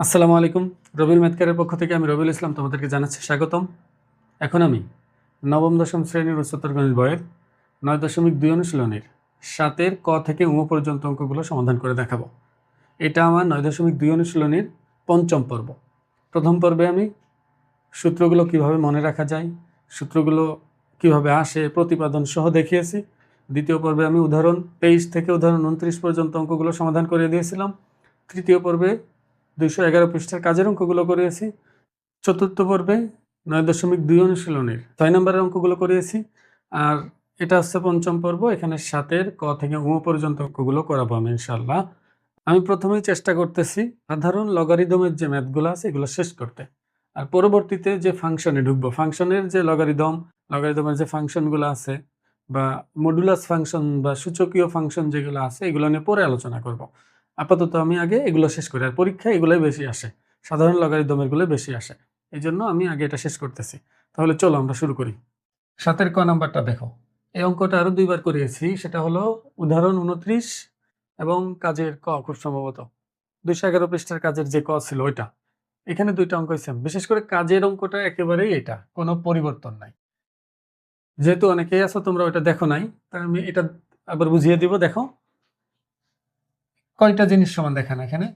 আসসালামু আলাইকুম। রবিউল ম্যাথকেয়ারের পক্ষ থেকে আমি রবিউল ইসলাম তোমাদেরকে জানাচ্ছি স্বাগতম। এখন আমি নবম দশম শ্রেণীর উচ্চতর গণিত বইয়ের 9.2 অনুশীলনীর 7-এর ক থেকে ঙ পর্যন্ত অঙ্কগুলো সমাধান করে দেখাবো। এটা আমার 9.2 অনুশীলনীর পঞ্চম পর্ব। প্রথম পর্বে আমি সূত্রগুলো কিভাবে মনে রাখা যায়, সূত্রগুলো কিভাবে আসে প্রতিপাদন সহ দেখিয়েছি। দ্বিতীয় পর্বে আমি উদাহরণ 23 থেকে উদাহরণ 29 পর্যন্ত অঙ্কগুলো সমাধান করে দিয়েছিলাম। তৃতীয় পর্বে 211 পৃষ্ঠার কাজের অঙ্কগুলো করিয়েছি। চতুর্থ পর্বে 9.2 অনুশীলনের 6 নম্বরের অঙ্কগুলো করিয়েছি। আর এটা হচ্ছে পঞ্চম পর্ব। এখানে 7-এর ক থেকে ঙ পর্যন্ত অঙ্কগুলো করাবো আমি ইনশাল্লাহ। আমি প্রথমেই চেষ্টা করতেছি সাধারণ লগারিদমের যে ম্যাথগুলো আছে এগুলো শেষ করতে, আর পরবর্তীতে যে ফাংশনে ঢুকবো, ফাংশনের যে লগারিদমের যে ফাংশনগুলো আছে বা মডুলাস ফাংশন বা সূচকীয় ফাংশন যেগুলো আছে এগুলো নিয়ে পরে আলোচনা করব। আপাতত আমি আগে এগুলো শেষ করি, আর পরীক্ষায় এগুলোই বেশি আসে, সাধারণ লগারিদমেরগুলো বেশি আসে, এই জন্য আমি আগে এটা শেষ করতেছি। তাহলে চলো আমরা শুরু করি। 7-এর ক নাম্বারটা দেখো। এই অঙ্কটা আরো 2বার করিয়েছি, সেটা হলো উদাহরণ 29 এবং কাজের ক, খুব সম্ভবত 211 পৃষ্ঠার কাজের যে ক ছিল ওইটা। এখানে 2টা অঙ্ক সেম, বিশেষ করে কাজের অঙ্কটা একেবারেই এটা, কোনো পরিবর্তন নাই। যেহেতু অনেকেই আছো তোমরা ওইটা দেখো নাই, তাই আমি এটা আবার বুঝিয়ে দিব। দেখো কয়টা জিনিস সমান দেখেন, এখানে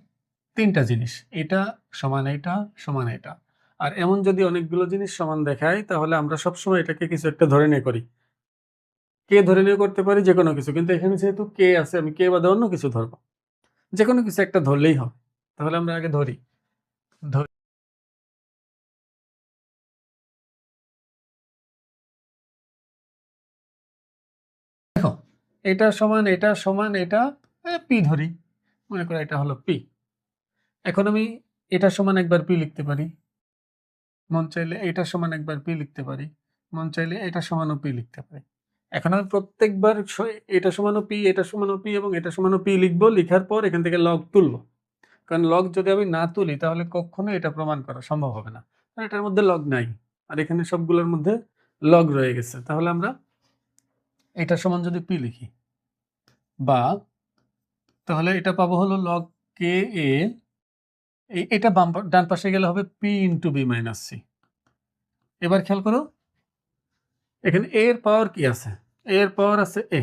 3টা জিনিস, এটা সমান এটা সমান এটা। আর এমন যদি অনেকগুলো জিনিস সমান দেখায় তাহলে আমরা সবসময় এটাকে কিছু একটা ধরে নিয়ে করি। কে ধরে নিয়ে করতে পারি যে কোনো কিছু, কিন্তু এখানে যেহেতু কে আছে আমি কে বাদে অন্য কিছু ধরবো, যে কোনো কিছু একটা ধরলেই হবে। তাহলে আমরা আগে ধরি। দেখো এটা সমান এটা সমান এটা, পি ধরি, মনে করো এটা হলো পি। এখন আমি এটা সমান একবার পি লিখতে পারি, মন চাইলে এটা সমান একবার পি লিখতে পারি, মন চাইলে এটা সমানও পি লিখতে পারি। এখন আমি প্রত্যেকবার এটা সমানও পি, এটা সমানও পি এবং এটা সমানও পি লিখবো। লিখার পর এখান থেকে লগ তুলবো, কারণ লগ যদি আমি না তুলি তাহলে কখনো এটা প্রমাণ করা সম্ভব হবে না। আর এটার মধ্যে লগ নাই, আর এখানে সবগুলোর মধ্যে লগ রয়ে গেছে। তাহলে আমরা এটা সমান যদি পি লিখি বা, তাহলে এটা পাবো হলো লগ কে এ, এটা ডান পাশে গেলে হবে P into B minus C. এবার খেয়াল করো এখানে এ এর পাওয়ার কি আছে, এ এর পাওয়ার আছে এ।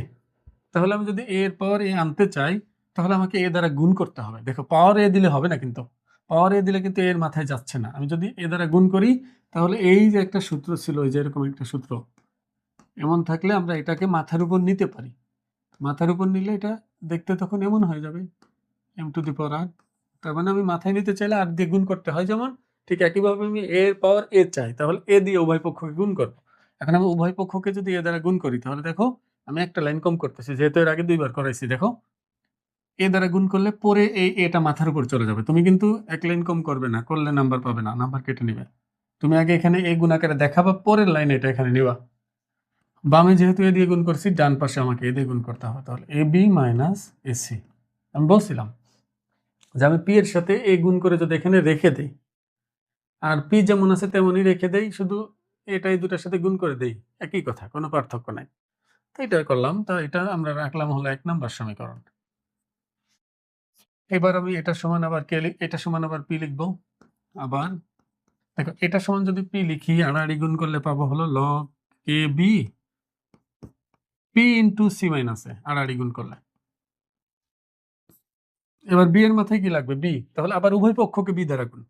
তাহলে আমি যদি এ এর পাওয়ার এ আনতে চাই তাহলে আমাকে এ দ্বারা গুণ করতে হবে। দেখো পাওয়ার এ দিলে হবে না, কিন্তু পাওয়ার এ দিলে কিন্তু এর মাথায় যাচ্ছে না। আমি যদি এ দ্বারা গুণ করি তাহলে এই যে একটা সূত্র ছিল, ওই যে এরকম একটা সূত্র এমন থাকলে আমরা এটাকে মাথার উপর নিতে পারি। মাথার উপর নিলে এটা দেখতে তখন এমন হয়ে যাবে এম টু দি পাওয়ার আর। তার মানে আমি মাথায় নিতে চাইলে আর দিয়ে গুণ করতে হয়, যেমন ঠিক একইভাবে আমি এ এর পাওয়ার এ চাই, তাহলে এ দিয়ে উভয় পক্ষকে গুণ করবো। এখন আমি উভয় পক্ষকে যদি এ দ্বারা গুণ করি তাহলে দেখো আমি একটা লাইন কম করতেছি, যেহেতু এর আগে 2বার করাইছি। দেখো এ দ্বারা গুণ করলে পরে এই এটা মাথার উপর চলে যাবে। তুমি কিন্তু এক লাইন কম করবে না, করলে নাম্বার পাবে না, নাম্বার কেটে নিবে। তুমি আগে এখানে এ গুণ আকারে দেখাবা, পরের লাইন এটা এখানে নিবা। বামে যেহেতু এ দিয়ে গুণ করছি, ডান পাশে আমাকে এ দিয়ে গুণ করতে হবে। তাহলে এ বি মাইনাস এসি। আমি বলছিলাম যে আমি পি এর সাথে এ গুণ করে যদি এখানে রেখে দেই, আর পি যেমন আছে তেমনই রেখে দেই, শুধু এটা এই দুটার সাথে গুণ করে দেই, একই কথা, কোনো পার্থক্য নাই। তো এটা করলাম, তো এটা আমরা রাখলাম হলো 1 নম্বর সমীকরণ। এবার আমি এটা সমান আবার এটা সমান আবার পি লিখবো। আবার দেখো এটা সমান যদি পি লিখি, আড়াআড়ি গুণ করলে পাবো হলো log a b p into c minus a, আড়াআড়ি গুণ করলে। এবার বি এর মাথায় কি লাগবে, বি। তাহলে আবার উভয় পক্ষকে বি দ্বারা গুণ,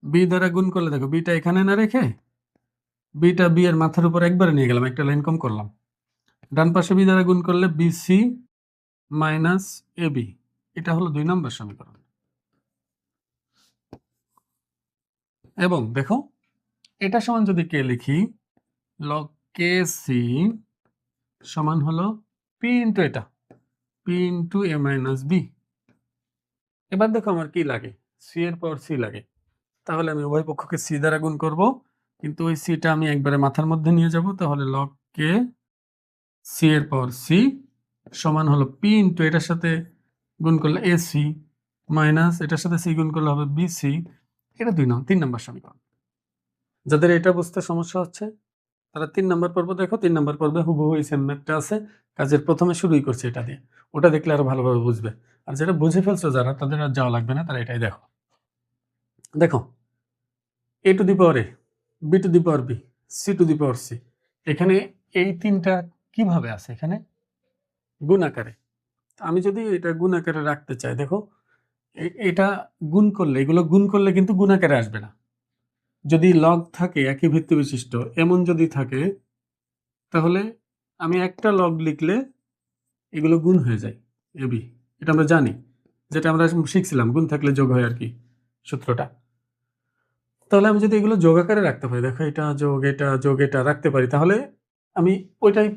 বি দ্বারা গুণ করলে দেখো বিটা এখানে না রেখে বিটা বি এর মাথার উপর একবারে নিয়ে গেলাম, একটা লাইন কম করলাম। ডান পাশে বি দ্বারা গুণ করলে বিসি মাইনাস এ বি, এটা হলো 2 নম্বর সমীকরণ। এবং দেখো এটা সমান যদি কে লিখি, লগ কে সি সমান হলো পি ইন্টু এটা, P into a minus B. এবার দেখো আমার কি লাগে, সি এর পর সি লাগে। তাহলে আমি উভয় পক্ষকে সি দ্বারা গুণ করব, কিন্তু ওই সিটা আমি একবারে মাথার মধ্যে নিয়ে যাব। তাহলে লগ কে সি এর পর সি সমান হলো পি ইন্টু এটার সাথে গুণ করলে এসি মাইনাস এটার সাথে সি গুণ করলে হবে বিসি। এটা 3 নম্বর সমীকরণ। যাদের এটা বুঝতে সমস্যা হচ্ছে তারা 3 নম্বর পর্ব দেখো। 3 নম্বর পর্বে হুবহু এই সেম ম্যাথটা আছে, কাজের প্রথমে শুরুই করছে এটা দিয়ে। ওটা দেখলে আরো ভালোভাবে বুঝবে। আর যেটা বুঝে ফেলছো যারা, তাদের আর যাওয়া লাগবে না, তারা এটাই দেখো। দেখো a two the power a, b two the power b, c two the power c, এখানে এই তিনটা কিভাবে আছে এখানে গুণ আকারে। আমি যদি এটা গুণ আকারে রাখতে চাই, দেখো এটা গুণ করলে, এগুলো গুণ করলে কিন্তু গুণ আকারে আসবে না। যদি লগ থাকে একই ভিত্তি বিশিষ্ট এমন যদি থাকে, তাহলে আমি একটা লগ লিখলে এগুলো গুণ হয়ে যায় ab, এটা আমরা জানি, যেটা আমরা শিখছিলাম গুণ থাকলে যোগ হয় আর কি সূত্রটা। তাহলে আমি যদি এগুলো যোগ আকারে রাখতে পারি, দেখো এটা যোগ এটা রাখতে পারি, তাহলে আমি ওইটাই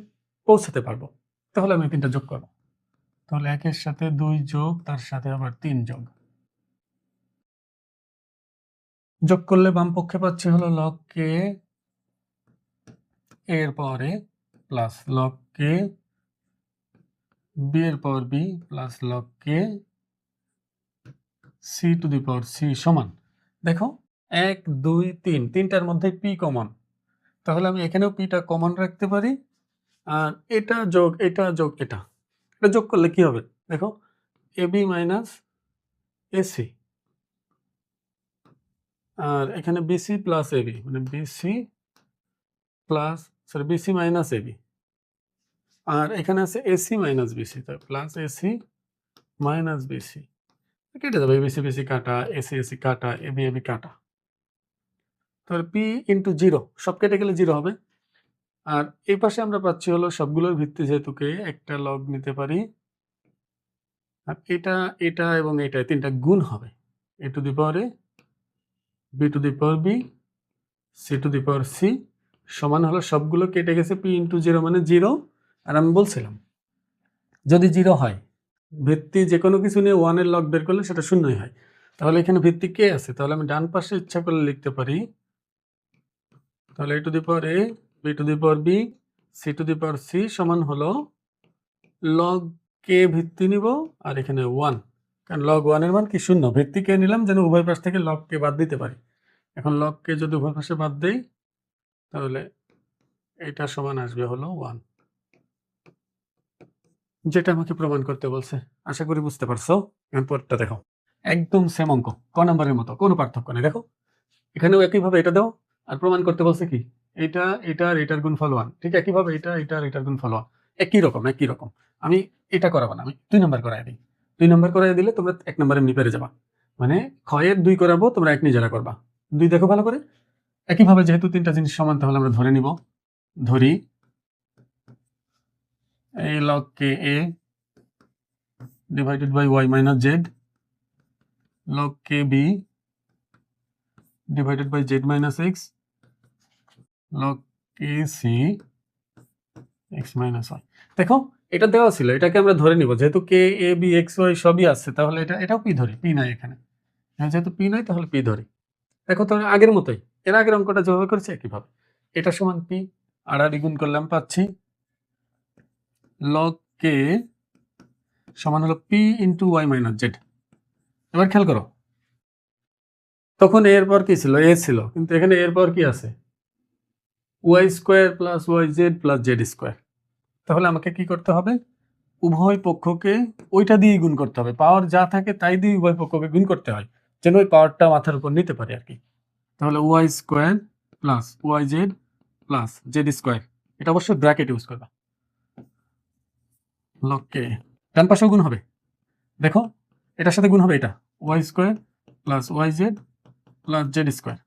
পৌঁছাতে পারবো। তাহলে আমি তিনটা যোগ করবো, তাহলে একের সাথে 2 যোগ, তার সাথে আবার 3 যোগ করলে বাম পক্ষে পাচ্ছি হলো লগ কে এর power a plus log K b এর power b plus log K c to the power c সমান, দেখো 1 2 3, তিনটার মধ্যে পি কমন, তাহলে আমি এখানেও পিটা কমন রাখতে পারি। আর এটা যোগ এটা যোগ এটা, এটা যোগ করলে কি হবে দেখো, এবি মাইনাস এসি, আর এখানে বিসি প্লাস এবি, মানে bc plus, sorry bc minus ab, আর এখানে আছে এসি মাইনাস বিসি, তাই প্লাস এসি মাইনাস বিসি, কেটে যাবে বিসি বিসি কাটা, এসি এসি কাটা, এবি এবি কাটা, তাহলে পি ইন্টু 0 সব কেটে গেলে 0 হবে। আর এই পাশে আমরা পাচ্ছি হলো সবগুলোর ভিত্তি যেহেতুকে একটা লগ নিতে পারি, আর এটা এটা এবং এটা তিনটা গুণ হবে, a to the power a, b to the power b, c to the power c সমান হলো সবগুলো কেটে গেছে পি ইন্টু 0 মানে 0। আর আমি বলছিলাম যদি 0 হয়, ভিত্তি যে কোনো কিছু নিয়ে 1 এর লগ বের করলে সেটা শূন্যই হয়, তাহলে এখানে ভিত্তি কে আছে, তাহলে আমি ডান পাশে ইচ্ছা করলে লিখতে পারি, তাহলে a to the power a, b to the power b, c to the power c সমান হলো লগ কে ভিত্তি নিব আর এখানে 1, কারণ লগ 1 এর মান কি শূন্য, ভিত্তি কে নিলাম যেন উভয় পাশ থেকে লগ কে বাদ দিতে পারি। এখন লগ কে যদি উভয় পাশে বাদ দেই, তাহলে এটা সমান আসবে হলো 1, যেটা আমাকে প্রমাণ করতে বলছে। আশা করি বুঝতে পারছো। এখন পরেরটা দেখো, একদম সেম অঙ্ক, ক নাম্বারের মতো, কোনো পার্থক্য নেই। দেখো এখানেও একইভাবে এটা দাও, আর প্রমাণ করতে বলছে কি, এটা এটার এটার গুণফল 1, ঠিক একইভাবে এটা এটার এটার গুণফল 1, একই রকম। আমি এটা করাবো না, আমি 2 নাম্বার করাই দিই। 2 নাম্বার করাই দিলে তোমরা 1 নাম্বার এমনি পেরে যাবা, মানে ক্ষয়ের 2 করাবো, তোমরা 1 নিজেরা করবা। 2 দেখো ভালো করে, একইভাবে যেহেতু তিনটা জিনিস সমান, তাহলে আমরা ধরে নিব, ধরি এই log K A divided by Y minus Z, log K B divided by Z minus X, log K C X minus Y. দেখো এটা দেওয়া ছিল, এটাকে আমরা ধরে নিব, যেহেতু K A B X Y সবই আছে, তাহলে এটাও পি ধরি, পি নাই এখানে, যেহেতু পি নাই তাহলে পি ধরি। দেখো তো আগের মতোই, এর আগের অঙ্কটা যেভাবে করেছে একইভাবে, এটা সমান পি, আড়াআড়ি গুণ করলাম, পাচ্ছি লগ কে সমান হলো p into y minus z. এবার খেয়াল করো, তখন এর পর কি ছিল, এ ছিল, কিন্তু এখানে এর পর কি আছে, y square plus y z plus z square. তাহলে আমাকে কি করতে হবে, উভয় পক্ষকে ওইটা দিয়ে গুণ করতে হবে, পাওয়ার যা থাকে তাই দিয়ে উভয় পক্ষকে গুণ করতে হয়, যেন ওই পাওয়ারটা মাথার উপর নিতে পারে আর কি। তাহলে y square plus y z plus z square, এটা অবশ্যই ব্র্যাকেট ইউজ করবা, লককে ডান পাশেও গুণ হবে, দেখো এটার সাথে গুণ হবে এটা, y square plus y z plus z square.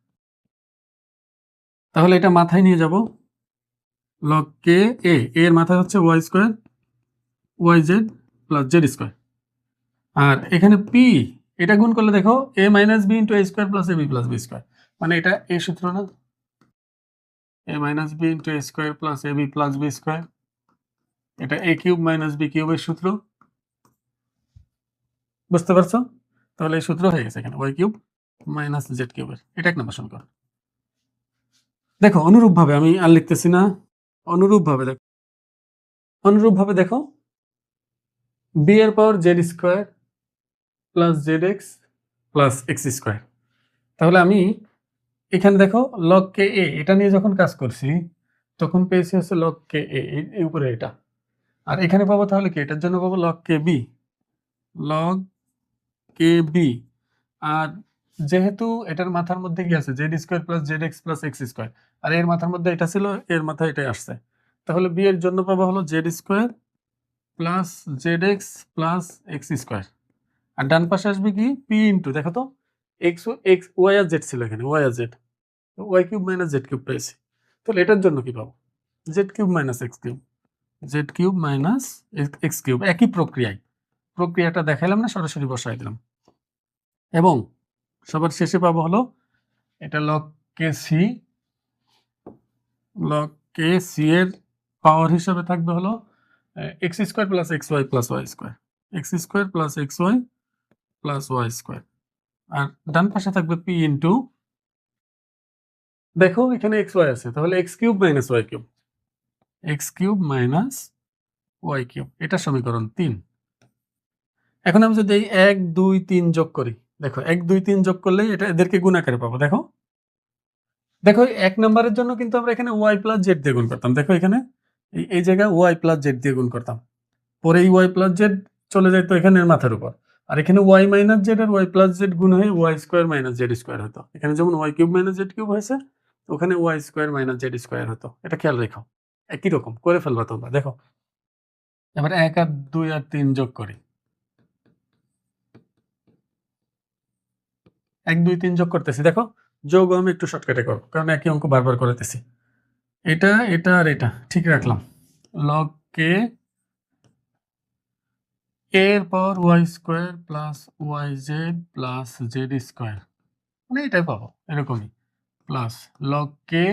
তাহলে এটা মাথায় নিয়ে যাব, লগ কে এর মাথায় হচ্ছে y square y z plus z square, আর এখানে পি এটা গুণ করলে দেখো a minus b into a square plus a b plus b square, মানে এটা এই সূত্র না, a minus b into a square plus a b plus b square, এটা এ কিউব মাইনাস বি কিউবের সূত্র, বুঝতে পারছো? তাহলে এই সূত্র হয়ে গেছে এখানে ওয়াই কিউব মাইনাস জেড কিউবের, এটা 1 নম্বর সমীকরণ। দেখো অনুরূপভাবে, আমি আর লিখতেছি না, অনুরূপভাবে দেখো বি এর power z square plus z x plus x square. তাহলে আমি এখানে দেখো লগ কে এ এটা নিয়ে যখন কাজ করছি, তখন পেয়েছি হচ্ছে লগ কে এ উপরে এটা, আর এখানে পাবো তাহলে কি, এটার জন্য পাবো লগ কে বি, আর যেহেতু এটার মাথার মধ্যে কি আছে z square plus z x plus x square, আর এর মাথার মধ্যে এটা ছিল, এর মাথায় এটাই আসছে, তাহলে বি এর জন্য পাবো হলো z square plus z x plus x square. আর ডান পাশে আসবে কি পি ইন্টু, দেখো তো এক্স এক্স ওয়াই আর জেড ছিল, এখানে ওয়াই আর z, y cube minus z cube পেয়েছি। তাহলে এটার জন্য কি পাবো z cube minus x cube, z cube minus x cube, একই প্রক্রিয়াটা দেখাইলাম না, সরাসরি বসাই দিলাম। এবং সবার শেষে পাবো হলো এটা লগ কে সি, লগ কে সি এর পাওয়ার হিসাবে থাকবে হলো x square plus x y plus y square, x square plus x y plus y square. আর ডান পাশে থাকবে পি ইন্টু, দেখো এখানে এক্স ওয়াই আছে, তাহলে x cube minus y cube, x cube minus y cube, এটা সমীকরণ 3। এখন আমি যদি এই 1 2 3 যোগ করি, দেখো 1 2 3 যোগ করলেই এটা এদেরকে গুণ আকারে পাবো। দেখো দেখো 1 নম্বরের জন্য কিন্তু আমরা এখানে ওয়াই প্লাস জেড দিয়ে গুণ করতাম, দেখো এখানে এই জায়গায় ওয়াই প্লাস জেড দিয়ে গুণ করতাম, পরে এই ওয়াই প্লাস জেড চলে যাইতো এখানে মাথার উপর, আর এখানে ওয়াই মাইনাস জেড আর ওয়াই প্লাস জেড গুণ হয়ে y square minus z square হতো। এখানে যেমন y cube minus z cube হয়েছে, ওখানে y square minus z square হতো। এটা খেয়াল রেখো, একই রকম করে ফেলবা তোমরা। দেখো এবার 1 আর 2 আর 3 যোগ করি, 1 2 3 যোগ করতেছি, দেখো যোগ আমি একটু শর্টকাটে করবো কারণ একই অঙ্ক বারবার করতেছি। এটা এটা আর এটা ঠিক রাখলাম, লগ কে এর power y square plus y z plus z square, মানে এটাই পাবো এরকমই, প্লাস লগ কে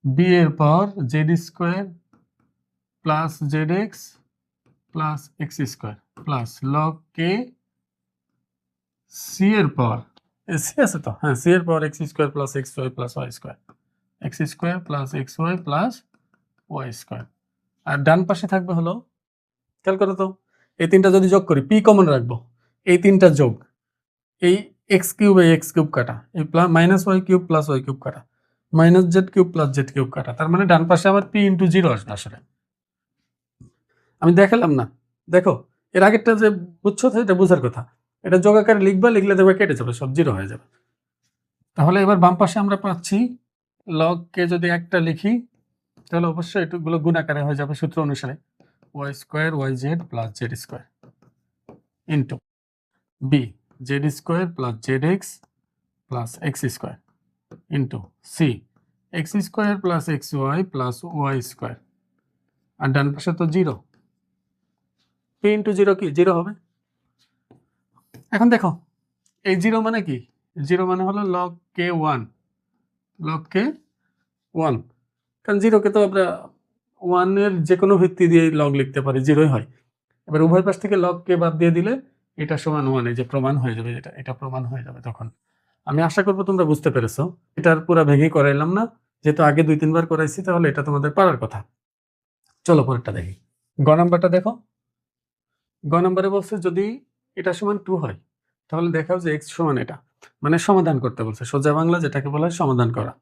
বি এর power z square plus z x plus x square plus log কে সি এর পাওয়ার, সি আছে তো, হ্যাঁ সি এর power x square plus x y plus y square, x square plus x y plus y square. আর ডান পাশে থাকবে হলো, খেয়াল করো তো এই তিনটা যদি যোগ করি, পি কমন রাখবো, এই তিনটা যোগ, এই এক্স কিউব এই এক্স কিউব কাটা, এই plus minus y cube plus y cube কাটা, minus z cube plus z cube কাটা, তার মানে ডান পাশে আবার পি ইন্টু 0 আসবে। আসলে আমি দেখালাম না, দেখো এর আগেরটা যে বুঝছো এটা বোঝার কথা, এটা যোগ আকারে লিখবা, লিখলে দেখবে কেটে যাবে, সব 0 হয়ে যাবে। তাহলে এবার বাম পাশে আমরা পাচ্ছি লগ কে যদি একটা লিখি তাহলে অবশ্যই এটুকুগুলো গুণ আকারে হয়ে যাবে সূত্র অনুসারে, y square y z plus z square into b z square plus z x plus x square into c x square plus x y plus y square. আর ডান পাশে তো 0, পি ইন্টু 0 কি 0 হবে। এখন দেখো এই 0 মানে কি, 0 মানে হলো লগ কে 1, লগ কে 1, কারণ 0 কে তো আমরা 1 এর যে কোনো ভিত্তি দিয়ে লগ লিখতে পারি, 0ই হয়। এবার উভয় পাশ থেকে লগ কে বাদ দিয়ে দিলে এটা সমান 1, এই যে প্রমাণ হয়ে যাবে, এটা প্রমাণ হয়ে যাবে। তখন আমি আশা করবো তোমরা বুঝতে পেরেছো, এটার পুরা ভেঙে করাইলাম না, যেহেতু আগে 2 3 বার করাইছি, তাহলে এটা তোমাদের পারার কথা। চলো পরেরটা দেখি, গ নাম্বারটা দেখো। গ নাম্বারে বলছে যদি এটা সমান 2 হয় তাহলে দেখাও যে x সমান এটা, মানে সমাধান করতে বলছে, সোজা বাংলা যেটাকে বলা হয় সমাধান করা,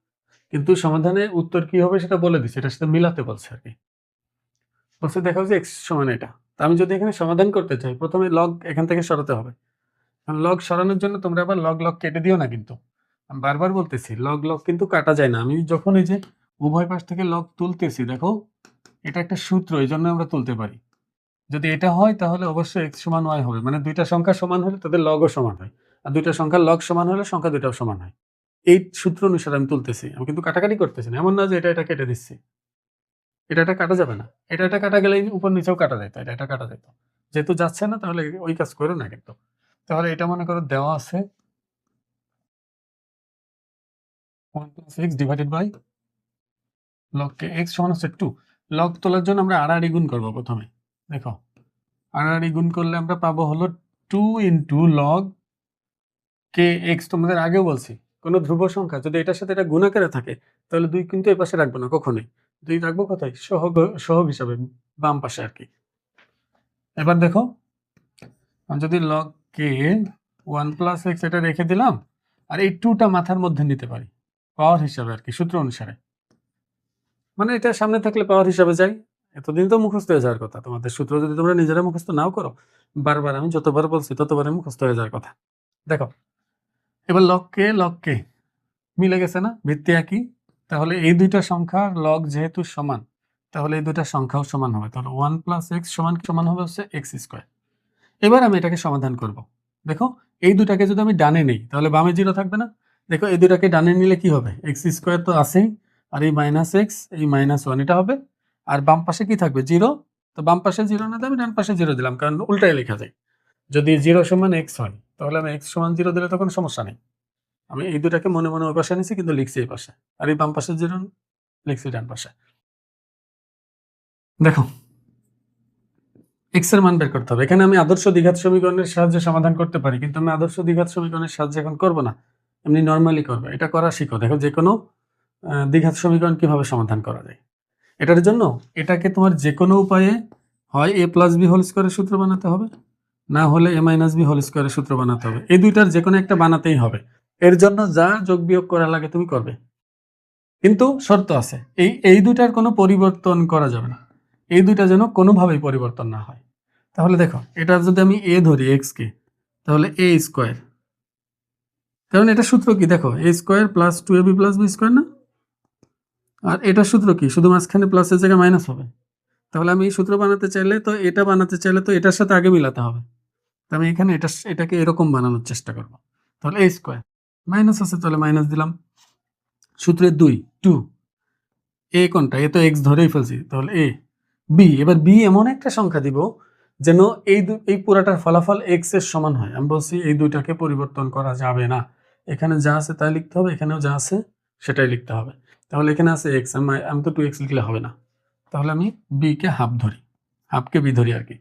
কিন্তু সমাধানে উত্তর কি হবে সেটা বলে দিচ্ছে, এটার সাথে মিলাতে বলছে আর কি। বলছে দেখাও যে x সমান এটা, তা আমি যদি এখানে সমাধান করতে চাই প্রথমে লগ এখান থেকে সরাতে হবে। লগ সরানোর জন্য তোমরা আবার লগ লগ কেটে দিও না, কিন্তু আমি বারবার বলতেছি লগ লগ কিন্তু কাটা যায় না। আমি যখন এই যে উভয় পাশ থেকে লগ তুলতেছি, দেখো এটা একটা সূত্র, এই জন্য আমরা তুলতে পারি। যদি এটা হয় তাহলে অবশ্যই x সমান y হবে, মানে দুইটা সংখ্যা সমান হলে তাদের লগও সমান হয়, আর দুইটা সংখ্যার লগ সমান হলে সংখ্যা দুইটাও সমান হয়। এই সূত্র অনুসারে আমি তুলতেছি, আমি কিন্তু কাটাকাটি করতেছি না, এমন না যে এটা কেটে দিচ্ছি, এটা কাটা যাবে না, এটা কাটা গেলে উপর নিচেও কাটা যেত, এটা কাটা যেত, যেহেতু যাচ্ছে না তাহলে ওই কাজ করো না কিন্তু। তাহলে এটা মনে করো দেওয়া আছে 1 + x divided by log k, x সমান হচ্ছে 2। লগ তোলার জন্য আমরা আড়াআড়ি গুণ করবো প্রথমে, দেখো আড়াআড়ি গুণ করলে আমরা পাবো হলো 2 ইন্টু লগ কে এক্স। তোমাদের আগেও বলছি কোনো ধ্রুব সংখ্যা যদি এটার সাথে এটা গুণ আকারে থাকে তাহলে 2 কিন্তু এই পাশে রাখবো না কখনোই, 2 রাখবো কোথায়, সহগ হিসাবে বাম পাশে আর কি। এবার দেখো আমি যদি লগ কে 1 + x এটা রেখে দিলাম, আর এই 2টা মাথার মধ্যে নিতে পারি পাওয়ার হিসাবে আর কি, সূত্র অনুসারে, মানে এটা সামনে থাকলে পাওয়ার হিসাবে যাই। এতদিন তো মুখস্থ হয়ে যাওয়ার কথা তোমাদের সূত্র, যদি তোমরা নিজেরা মুখস্থ নাও করো, বারবার আমি যতবার বলছি ততবারই মুখস্থ হয়ে যাওয়ার কথা। দেখো এবার লগ কে মিলে গেছে না, ভিত্তি একই। তাহলে এই দুইটা সংখ্যার লগ যেহেতু সমান, তাহলে এই দুইটা সংখ্যাও সমান হবে। তাহলে 1 + x সমান হবে হচ্ছে x²। এবার আমি এটাকে সমাধান করব। দেখো এই দুটাকে যদি আমি ডানে নেই তাহলে বামে 0 থাকবে না। দেখো এই দুটাকে ডানে নিলে কি হবে, x² তো আছেই, আর এই -x এই -1 এটা হবে, আর বাম পাশে কি থাকবে 0। তো বাম পাশে 0 না দিয়ে আমি ডান পাশে 0 দিলাম, কারণ উল্টায় লেখা যায়। যদি 0 = x হয় তাহলে আমি x = 0 দিলে তো কোনো সমস্যা নেই। আমি এই দুটাকে মনে মনে ওই পাশে নিছি, কিন্তু লিখছি এই পাশে, আর এই বাম পাশে 0 লিখছি ডান পাশে। দেখো x এর মান বের করতে হবে। এখানে আমি আদর্শ দ্বিঘাত সমীকরণের সাহায্যে সমাধান করতে পারি, কিন্তু আমি আদর্শ দ্বিঘাত সমীকরণের সাহায্যে এখন করব না, এমনি নরমালি করব। এটা করা শিখো। দেখো যে কোনো দ্বিঘাত সমীকরণ কিভাবে সমাধান করা যায়। এটার জন্য এটাকে তোমার যে কোনো উপায়ে হয় a + b হোল স্কয়ারের সূত্র বানাতে হবে, না হলে a - b হোল স্কয়ারের সূত্র বানাতে হবে। এই দুইটার যে কোনো একটা বানাতেই হবে। এর জন্য যা যোগ বিয়োগ করা লাগে তুমি করবে, কিন্তু শর্ত আছে, এই দুইটার কোনো পরিবর্তন করা যাবে না। এই দুইটা যেন কোনোভাবেই পরিবর্তন না হয়। তাহলে দেখো এটা যদি আমি a ধরি x কে, তাহলে a², কারণ এটা সূত্র কি দেখো, a² + 2ab + b² না। আর এটা সূত্র কি, শুধু মাঝখানে প্লাসের জায়গায় মাইনাস হবে। তাহলে আমি এই সূত্র বানাতে চাইলে তো এটা বানাতে চাইলে তো এটার সাথে আগে মিলাতে হবে। তো আমি এখানে এটাকে এরকম বানানোর চেষ্টা করব। তাহলে a², মাইনাস আছে তাহলে মাইনাস দিলাম। সূত্রের 2 a কোনটা, এ তো x ধরেই ফেলছি, তাহলে a b। এবার b এমন একটা সংখ্যা দিব যেন এই পুরাটার ফলাফল x এর সমান হয়। আমি বলছি এই দুইটাকে পরিবর্তন করা যাবে না, এখানে যা আছে তাই লিখতে হবে, এখানেও যা আছে সেটাই লিখতে হবে। তাহলে এখানে আছে x, আমি তো 2x লিখলে হবে না, তাহলে আমি b কে হাফ ধরি, হাফকে b ধরি আর কি।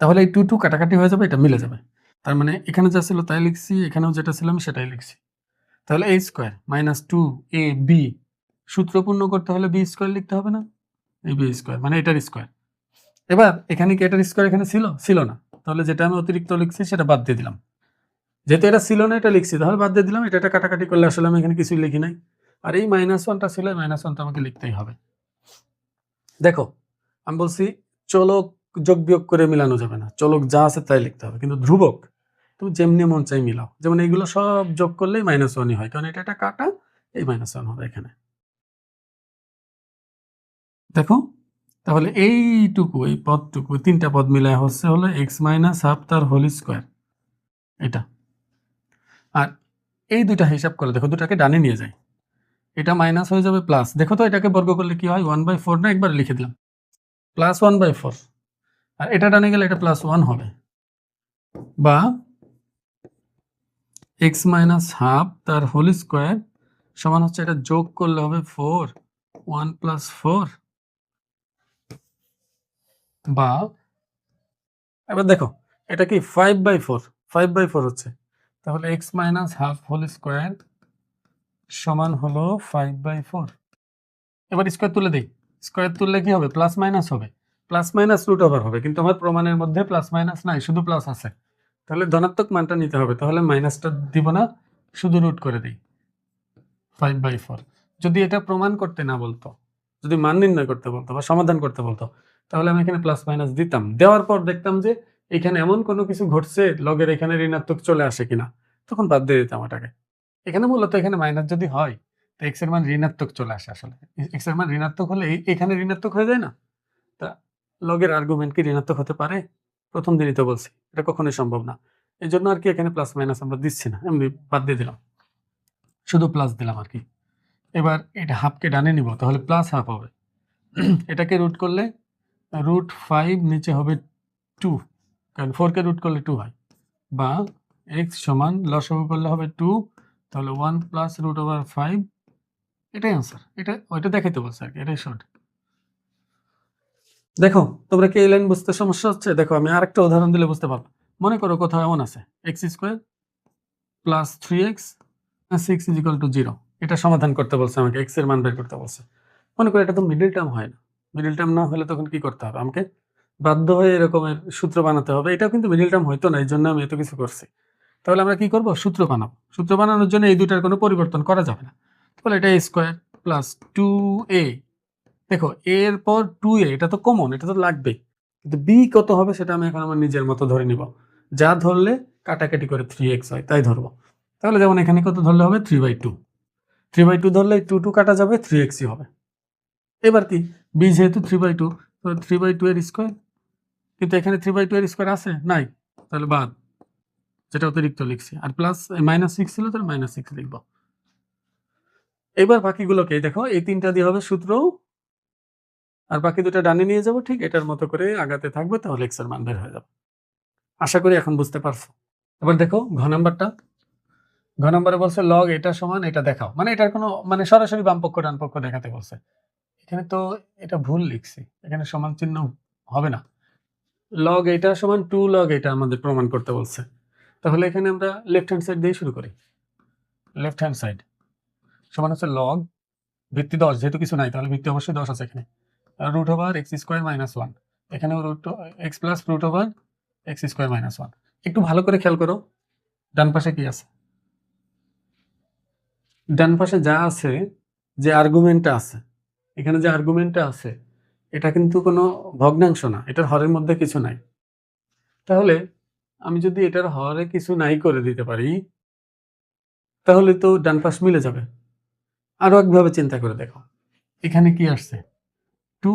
তাহলে এই 2 কাটাকাটি হয়ে যাবে, এটা মিলে যাবে। তার মানে এখানে যা ছিল তাই লিখছি, এখানেও যেটা ছিল আমি সেটাই লিখছি। তাহলে a² - 2ab, সূত্র পূর্ণ করতে হলে b² লিখতে হবে না, এই b² মানে এটার স্কয়ার। এবার এখানে কি এটার স্কয়ার এখানে ছিল না, তাহলে যেটা আমি অতিরিক্ত লিখছি সেটা বাদ দিয়ে দিলাম। যেহেতু এটা ছিল না এটা লিখছি, তাহলে বাদ দিয়ে দিলাম। এটা কাটাকাটি করলে আসলে আমি এখানে কিছুই লিখি নাই। আর এই -1টা ছিল, এই -1টা আমাকে লিখতেই হবে। দেখো আমি বলছি চলক যোগ বিয়োগ করে মিলানো যাবে না, চলক যা আছে তাই লিখতে হবে, কিন্তু ধ্রুবক তুমি যেমনি মন চাই মিলাও। যেমন এইগুলো সব যোগ করলেই -1ই হয়, কারণ এটা কাটা, এই -1 হবে এখানে। দেখো তাহলে এইটুকু, এই পদটুকু, 3টা পদ মিলায় হলো x - হাফ তার হোল স্কয়ার, এটা। আর এই দুইটা হিসাব করে দেখো, দুটাকে ডানে নিয়ে যায়, এটা মাইনাস হয়ে যাবে প্লাস। দেখো তো এটাকে বর্গ করলে কি হয়, 1/4 না, একবার লিখে দিলাম +1/4। আর এটা ডানে গেলে এটা +1 হবে, বা x - হাফ তার হোল স্কয়ার সমান হচ্ছে, এটা যোগ করলে হবে 4, 1 + 4, বা এবার দেখো এটা কি 5/4 হচ্ছে। তাহলে x - হাফ হোল স্কয়ার সমান হলো 5/4। এবার স্কয়ার তুলে দেই, স্কয়ার তুললে কি হবে, প্লাস মাইনাস হবে, প্লাস মাইনাস রুট ওভার হবে, কিন্তু আমার প্রমাণের মধ্যে প্লাস মাইনাস নাই, শুধু প্লাস আছে। তাহলে ধনাত্মক মানটা নিতে হবে, তাহলে মাইনাসটা দিব না, শুধু রুট করে দিই 5/4। যদি এটা প্রমাণ করতে না বলতো, যদি মান নির্ণয় করতে বলতো বা সমাধান করতে বলতো, তাহলে আমি এখানে প্লাস মাইনাস দিতাম। দেওয়ার পর দেখতাম যে এখানে এমন কোনো কিছু ঘটছে লগের এখানে ঋণাত্মক চলে আসে কিনা, তখন বাদ দিয়ে দিতাম এটাকে। এখানে মূলত এখানে মাইনাস যদি হয় তো x এর মান ঋণাত্মক চলে আসে। আসলে x এর মান ঋণাত্মক হলে এখানে ঋণাত্মক হয়ে যায় না। তা লগের আর্গুমেন্ট কি ঋণাত্মক হতে পারে? প্রথম দিনই তো বলছি এটা কখনোই সম্ভব না। এই জন্য আর কি এখানে প্লাস মাইনাস আমরা দিচ্ছি না, এমনি বাদ দিয়ে দিলাম, শুধু প্লাস দিলাম আর কি। এবার এটা হাফকে ডানে নিব, তাহলে প্লাস হাফ হবে। এটাকে রুট করলে √5 নিচে হবে 2, কারণ 4কে রুট করলে 2 হয়, বা x সমান লসাগু করলে হবে 2, তাহলে 1 + √5, এটাই আনসার। এটা ওইটা দেখাইতে বলছে আর কি, এটাই শর্ট। দেখো তোমরা কি এই লাইন বুঝতে সমস্যা হচ্ছে? দেখো আমি আরেকটা উদাহরণ দিলে বুঝতে পারবো। মনে করো কোথাও এমন আছে x² + 3x - 6 = 0, এটা সমাধান করতে বলছে আমাকে, x এর মান বের করতে বলছে। মনে করো এটা তো মিডল টার্ম হয় না, মিডল টার্ম না হলে তখন কি করতে হবে, আমাকে বাধ্য হয়ে এরকমের সূত্র বানাতে হবে। এটাও কিন্তু মিডল টার্ম হইতো না, এই জন্য আমি এত কিছু করছি। তাহলে আমরা কি করব, সূত্র বানাবো। সূত্র বানানোর জন্য এই দুটার কোনো পরিবর্তন করা যাবে না। তাহলে এটা a² + 2a, দেখো এর পর 2a, এটা তো কমন, এটা তো লাগবেই, কিন্তু b কত হবে সেটা আমি এখন আমার নিজের মতো ধরে নিব। যা ধরলে কাটাকাটি করে 3x হয় তাই ধরবো। তাহলে যেমন এখানে কত ধরলে হবে 3/2, 3/2 ধরলে 2 কাটা যাবে, 3x হবে। এবার কি b যেহেতু 3/2, তো 3/2 এর স্কোয়ার, কিন্তু এখানে 3/2 এর স্কোয়ার আছে নাই, তাহলে বাদ, যেটা অতিরিক্ত লিখছি। আর প্লাস -6 ছিল, তাহলে -6 লিখব। এবার বাকিগুলোকে দেখো, এই 3টা দিয়ে হবে সূত্র, আর বাকি দুটো ডানে নিয়ে যাব, ঠিক এটার মতো করে আগাতে থাকবে, তাহলে x এর মান বের হয়ে যাবে। আশা করি এখন বুঝতে পারছো। এবার দেখো ঘ নাম্বারটা। ঘ নাম্বারে বলছে লগ এটা সমান এটা দেখাও, মানে এটার কোনো মানে সরাসরি বামপক্ষ ডানপক্ষ দেখাতে বলছে। এখানে তো এটা ভুল লিখছি, এখানে সমান চিহ্ন হবে না। লগ এটা সমান 2 লগ এটা আমাদের প্রমাণ করতে বলছে। তাহলে এখানে আমরা লেফট হ্যান্ড সাইড দিয়ে শুরু করি। লেফট হ্যান্ড সাইড সমান হচ্ছে লগ ভিত্তি 10, যেহেতু কিছু নাই তাহলে ভিত্তি অবশ্যই 10 আছে এখানে, root over x square minus 1, এখানেও root x plus root over x square minus 1। একটু ভালো করে খেয়াল করো ডান পাশে কি আছে। ডান পাশে যা আছে, যে আর্গুমেন্টটা আছে, এখানে যে আর্গুমেন্টটা আছে, এটা কিন্তু কোনো ভগ্নাংশ না, এটার হরের মধ্যে কিছু নাই। তাহলে আমি যদি এটার হরে কিছু নাই করে দিতে পারি, তাহলে তো ডান পাশ মিলে যাবে। আরো একভাবে চিন্তা করে দেখো, এখানে কি আসছে 2,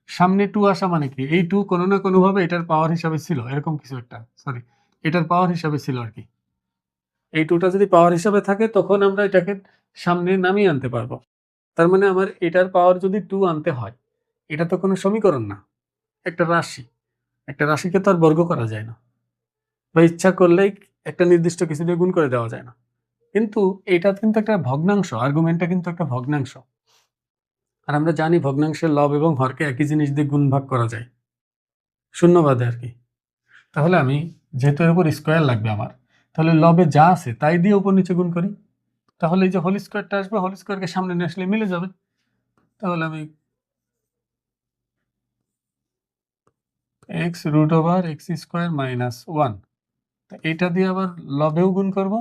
সামনে 2 আসা মানে কি, এই 2 কোনো না কোনো ভাবে এটার পাওয়ার হিসাবে ছিল, এরকম কিছু একটা, সরি এটার পাওয়ার হিসাবে ছিল আর কি। এই 2টা যদি পাওয়ার হিসাবে থাকে, তখন আমরা এটাকে সামনে নামিয়ে আনতে পারবো। তার মানে আমার এটার পাওয়ার যদি 2 আনতে হয়, এটা তো কোনো সমীকরণ না, একটা রাশি। একটা রাশিকে তো আর বর্গ করা যায় না, বা ইচ্ছা করলেই একটা নির্দিষ্ট কিছু দিয়ে গুণ করে দেওয়া যায় না। কিন্তু এটা কিন্তু একটা ভগ্নাংশ, আর্গুমেন্টটা কিন্তু একটা ভগ্নাংশ। আর আমরা জানি ভগ্নাংশের লব এবং হরকে একই জিনিস দিয়ে গুণ ভাগ করা যায়, শূন্যবাদে আর কি। তাহলে আমি যেহেতু এর উপর স্কোয়ার লাগবে আমার, তাহলে লবে যা আছে তাই দিয়ে উপর নিচে গুণ করি, তাহলে এই যে হোল স্কোয়ারটা আসবে, হোল স্কোয়ারকে সামনে নিয়ে আসলে মিলে যাবে। তাহলে আমি x root over x square minus 1, এইটা দিয়ে আবার লবেও গুণ করব,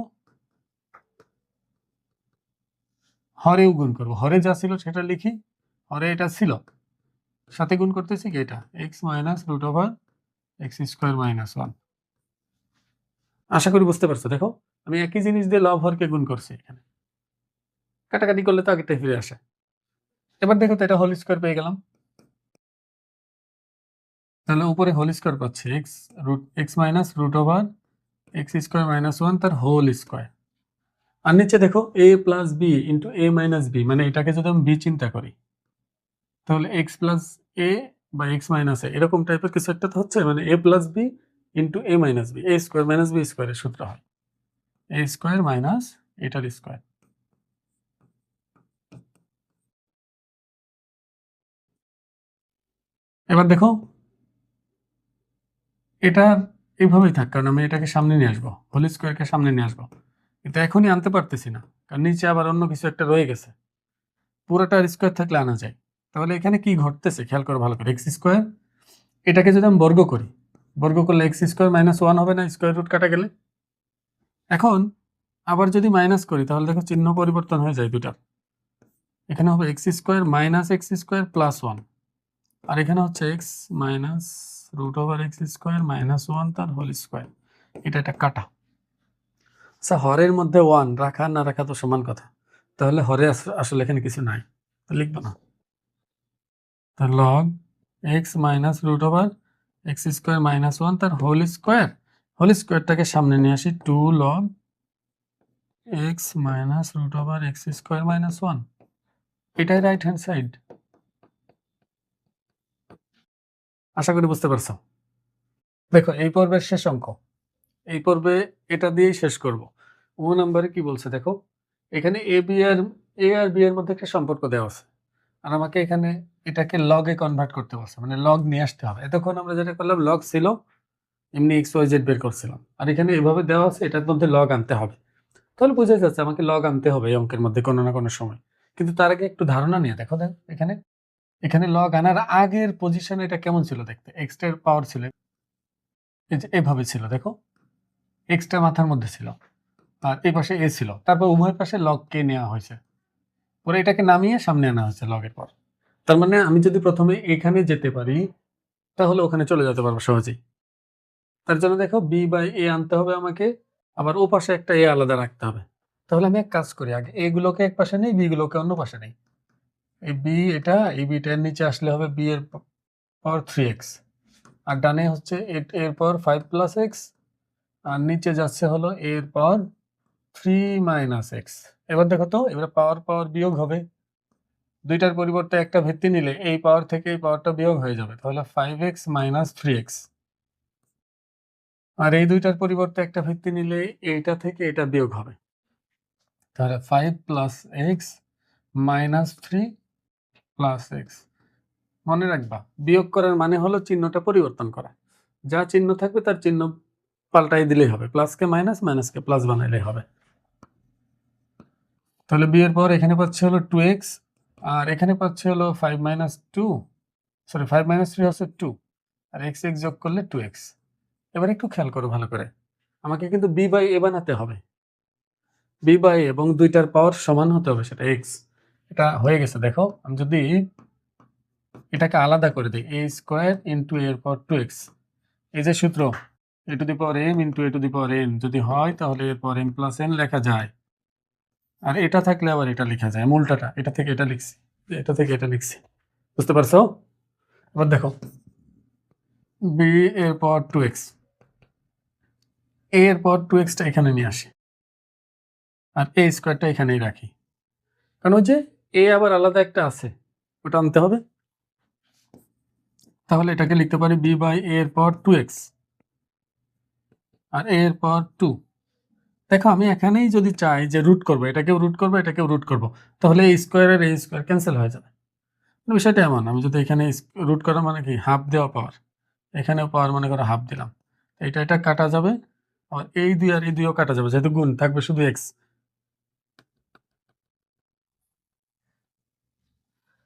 হরেও গুণ করব। হরে যা ছিল সেটা লিখি, হরে এটা ছিল, সাথে গুণ করতেছি কি এটা x minus root over x square minus 1। আশা করি বুঝতে পারছো। দেখো আমি একই জিনিস দিয়ে লব হরকে গুণ করছি, এখানে কাটাকাটি করলে তো আগেরটাই ফিরে আসে। এবার দেখো তো এটা হোল স্কোয়ার পেয়ে গেলাম, তাহলে উপরে হোল স্কোয়ার পাচ্ছি x minus root over x square minus 1 তার হোল স্কোয়ার। আর নিচে দেখো a plus b into a minus b, মানে এটাকে যদি আমি বি চিন্তা করি, তাহলে এক্স প্লাস এ বা এক্স মাইনাস এ এরকম টাইপের কিছু একটা তো হচ্ছে, মানে এ plus b into a minus B, A square minus B স্কোয়ারের সূত্র হয় এ স্কোয়ার মাইনাস এটার স্কোয়ার। এবার দেখো এটা এইভাবেই থাক, কারণ আমি এটাকে সামনে নিয়ে আসবো, হোল স্কোয়ারকে সামনে নিয়ে আসবো, কিন্তু এখনই আনতে পারতেছি না, কারণ নিচে আবার অন্য কিছু একটা রয়ে গেছে। পুরোটা স্কোয়ার থাকলে আনা যায়। তাহলে এখানে কি ঘটতেছে খেয়াল করো ভালো করে, এক্স স্কোয়ার, এটাকে যদি আমি বর্গ করি, বর্গ করলে এক্স স্কোয়ার মাইনাস 1 হবে না, স্কোয়ার রুট কাটা গেলে। এখন আবার যদি মাইনাস করি, তাহলে দেখো চিহ্ন পরিবর্তন হয়ে যায় দুটার, এখানে হবে x square minus x square plus 1, আর এখানে হচ্ছে x minus root over x square minus 1 তার হোল স্কোয়ার। এটা একটা কাটা। আচ্ছা হরের মধ্যে 1 রাখা না রাখা তো সমান কথা, তাহলে হরে আসলে এখানে কিছু নাই, তো লিখবো না। তার log x minus root over x square minus 1 তার হোল স্কোয়ার, হোল স্কোয়ারটাকে সামনে নিয়ে আসি 2 log x minus root over x square minus 1, এটাই রাইট হ্যান্ড সাইড। আশা করি বুঝতে পারছো। দেখো এই পর্বের শেষ অঙ্ক, এই পর্বে এটা দিয়েই শেষ করব। ও নাম্বারে কি বলছে দেখো, এখানে এ আর বি এর মধ্যে একটা সম্পর্ক দেওয়া আছে, আর আমাকে এখানে এটাকে লগে কনভার্ট করতে বলছে, মানে লগ নিয়ে আসতে হবে। এতক্ষণ আমরা যেটা করলাম লগ ছিল, এমনি এক্স ওয়াই জেড বের করছিলাম, আর এখানে এভাবে দেওয়া আছে এটার মধ্যে লগ আনতে হবে। তাহলে বোঝা যাচ্ছে আমাকে লগ আনতে হবে এই অঙ্কের মধ্যে কোনো না কোনো সময়। কিন্তু তার আগে একটু ধারণা নিয়ে দেখো, এখানে এখানে লগ আনার আগের পজিশনে এটা কেমন ছিল দেখতে, এক্সটার পাওয়ার ছিল এই যে এভাবে ছিল, দেখো এক্সটা মাথার মধ্যে ছিল, আর এই পাশে এ ছিল, তারপর উভয় পাশে লগ কে নেওয়া হয়েছে, পরে এটাকে নামিয়ে সামনে আনা হয়েছে লগের পর। তার মানে আমি যদি প্রথমে এখানে যেতে পারি, তাহলে ওখানে চলে যেতে পারবো সহজেই। তার জন্য দেখো বি বাই এ আনতে হবে আমাকে, আবার ও পাশে একটা এ আলাদা রাখতে হবে। তাহলে আমি এক কাজ করি, আগে এগুলোকে এক পাশে নেই, বি গুলোকে অন্য পাশে নেই। এই বি এটা, এই বিটা এর নিচে আসলে হবে বি এর পাওয়ার 3x, আর ডানে হচ্ছে এর পাওয়ার 5 প্লাস এক্স, আর নিচে যাচ্ছে হলো এর পাওয়ার 3 মাইনাস এক্স। এবার দেখো তো, এবার পাওয়ার পাওয়ার বিয়োগ হবে, দুইটার পরিবর্তে একটা ভিত্তি নিলে এই পাওয়ার থেকে এই পাওয়ারটা বিয়োগ হয়ে যাবে, তাহলে 5x মাইনাস 3x। আর এই দুইটার পরিবর্তে একটা ভিত্তি নিলে এইটা থেকে এটা বিয়োগ হবে, তাহলে 5 plus x minus 3 plus x. মনে রাখবা, বিয়োগ করার মানে হলো চিহ্নটা পরিবর্তন করা, যা চিহ্ন থাকবে তার চিহ্ন পাল্টাই দিলেই হবে, প্লাসকে মাইনাস, মাইনাসকে প্লাস বানাইলেই হবে। তাহলে বি এর পর এখানে পাচ্ছে হলো 2x, আর এখানে পাচ্ছে হলো 5 মাইনাস 2, সরি 5 মাইনাস 3 হচ্ছে 2, আর x x যোগ করলে 2x। এবার একটু খেয়াল করো ভালো করে, আমাকে কিন্তু বি বাই এ বানাতে হবে, বি বাই এবং দুইটার পাওয়ার সমান হতে হবে, সেটা x। এটা হয়ে গেছে, দেখো আমি যদি এটাকে আলাদা করে দিই, a স্কোয়ার ইন্টু এর পাওয়ার 2x, এই যে সূত্র a two the power m into a two the power n যদি হয় তাহলে এর পাওয়ার m প্লাস n লেখা যায়, আর এটা থাকলে আবার এটা লেখা যায়, উল্টাটা, এটা থেকে এটা লিখছি, এটা থেকে এটা লিখছি, বুঝতে পারছো? এবার দেখো b এর পাওয়ার 2x, a এর পাওয়ার 2x টা এখানে নিয়ে আসি, আর a স্কোয়ারটা এখানেই রাখি, কারণ ওই যে a আবার আলাদা একটা আছে, ওটা আনতে হবে। তাহলে এটাকে লিখতে পারি b বাই a এর পাওয়ার 2x, আর a এর পাওয়ার 2। দেখো আমি এখানেই যদি চাই যে রুট করবো, এটাকেও রুট করবো, এটাকেও রুট করবো, তাহলে এই স্কোয়ার আর এই স্কোয়ার ক্যান্সেল হয়ে যাবে। বিষয়টা এমন, আমি যদি এখানে রুট করা মানে কি হাফ দেওয়া পাওয়ার, এখানেও পাওয়ার মনে করো হাফ দিলাম, এটা এটা কাটা যাবে, আর এই দুই আর এই দুইও কাটা যাবে, যেহেতু গুণ থাকবে শুধু এক্স।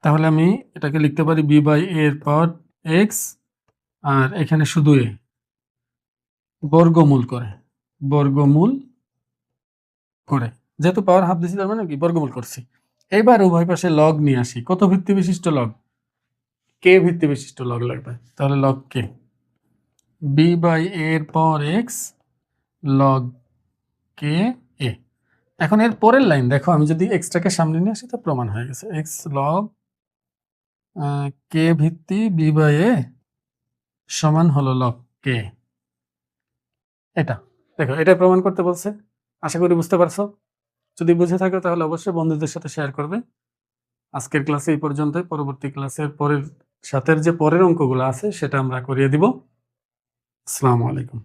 তাহলে আমি এটাকে লিখতে পারি বি বাই এ এর পাওয়ার এক্স, আর এখানে শুধু এ, বর্গমূল করে, বর্গমূল করে, যেহেতু পাওয়ার হাফ দিছি তার মানে কি বর্গমূল করছি। এবার উভয় পাশে লগ নিয়ে আসি, কত ভিত্তি বিশিষ্ট লগ? কে ভিত্তি বিশিষ্ট লগ লাগবে, তাহলে লগ কে, বি বাই এর পাওয়ার এক্স লগ কে এ। এখন এর পরের লাইন দেখো, আমি যদি এক্সটাকে সামনে নিয়ে আসি তা প্রমাণ হয়ে গেছে, এক্স লগ কে ভিত্তি বি বাই এ সমান হলো লগ কে। এটা দেখো, এটা প্রমাণ করতে বলছে, আশা করি বুঝতে পারছো। যদি বুঝে থাকো তাহলে অবশ্যই বন্ধুদের সাথে শেয়ার করবে। আজকের ক্লাসে এই পর্যন্তই, পরবর্তী ক্লাসের পরের সাথের যে পরের অঙ্কগুলো আছে সেটা আমরা করিয়ে দিব। আসসালামু আলাইকুম।